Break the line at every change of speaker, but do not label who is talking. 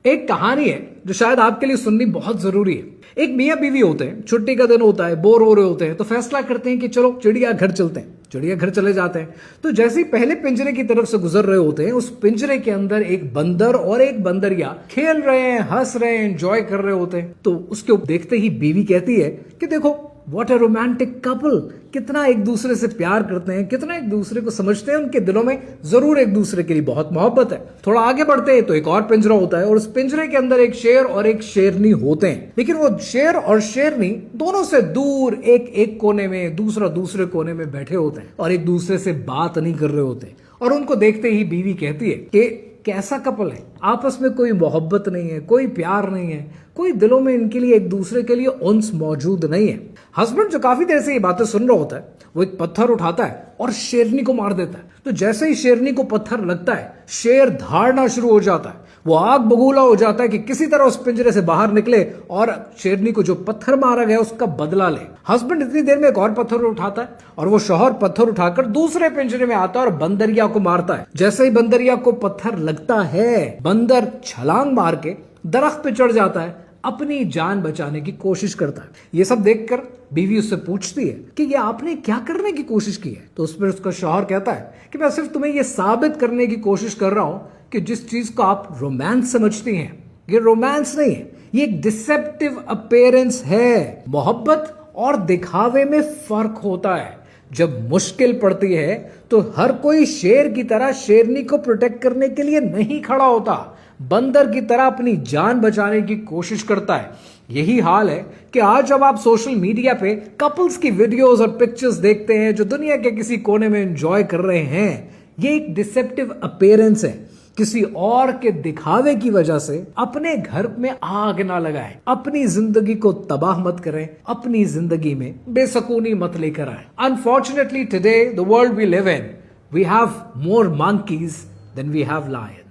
एक कहानी है जो शायद आपके लिए सुननी बहुत जरूरी है। एक मियाँ बीवी होते हैं, छुट्टी का दिन होता है, बोर हो रहे होते हैं, तो फैसला करते हैं कि चलो चिड़ियाघर चलते हैं। चिड़ियाघर चले जाते हैं तो जैसे ही पहले पिंजरे की तरफ से गुजर रहे होते हैं, उस पिंजरे के अंदर एक बंदर और एक बंदरिया खेल रहे हैं, हंस रहे हैं, एंजॉय कर रहे होते हैं। तो उसके देखते ही बीवी कहती है कि देखो व्हाट अ रोमांटिक कपल, कितना एक दूसरे से प्यार करते हैं, कितना एक दूसरे को समझते हैं, उनके दिलों में जरूर एक दूसरे के लिए बहुत मोहब्बत है। थोड़ा आगे बढ़ते हैं तो एक और पिंजरा होता है और उस पिंजरे के अंदर एक शेर और एक शेरनी होते हैं, लेकिन वो शेर और शेरनी दोनों से दूर एक एक कोने में, दूसरा दूसरे कोने में बैठे होते हैं और एक दूसरे से बात नहीं कर रहे होते। और उनको देखते ही बीवी कहती है कि कैसा कपल है, आपस में कोई मोहब्बत नहीं है, कोई प्यार नहीं है, कोई दिलों में इनके लिए एक दूसरे के लिए उन्स मौजूद नहीं है। हस्बैंड जो काफी देर से ये बातें सुन रहा होता है, वो एक पत्थर उठाता है और शेरनी को मार देता है। तो जैसे ही शेरनी को पत्थर लगता है, शेर धाड़ना शुरू हो जाता है। वो आग बबूला हो जाता है कि किसी तरह उस पिंजरे से बाहर निकले और शेरनी को जो पत्थर मारा गया उसका बदला ले। हस्बैंड इतनी देर में एक और पत्थर उठाता है और वो शौहर पत्थर उठाकर दूसरे पिंजरे में आता है और बंदरिया को मारता है। जैसे ही बंदरिया को पत्थर लगता है, बंदर छलांग मार के दरख्त पे चढ़ जाता है, अपनी जान बचाने की कोशिश करता है। ये सब देखकर बीवी उससे पूछती है कि ये आपने क्या करने की कोशिश की है। तो उस पर उसका शौहर कहता है कि मैं सिर्फ तुम्हें ये साबित करने की कोशिश कर रहा हूं कि जिस चीज को आप रोमांस समझती हैं, ये रोमांस नहीं है, ये एक डिसेप्टिव अपीयरेंस है। मोहब्बत और दिखावे में फर्क होता है। जब मुश्किल पड़ती है तो हर कोई शेर की तरह शेरनी को प्रोटेक्ट करने के लिए नहीं खड़ा होता, बंदर की तरह अपनी जान बचाने की कोशिश करता है। यही हाल है कि आज जब आप सोशल मीडिया पे कपल्स की वीडियोस और पिक्चर्स देखते हैं जो दुनिया के किसी कोने में एंजॉय कर रहे हैं, ये एक डिसेप्टिव अपीयरेंस है। किसी और के दिखावे की वजह से अपने घर में आग ना लगाएं, अपनी जिंदगी को तबाह मत करें, अपनी जिंदगी में बेसकूनी मत लेकर आए। Unfortunately today the world we live in, we have more monkeys than we have lions.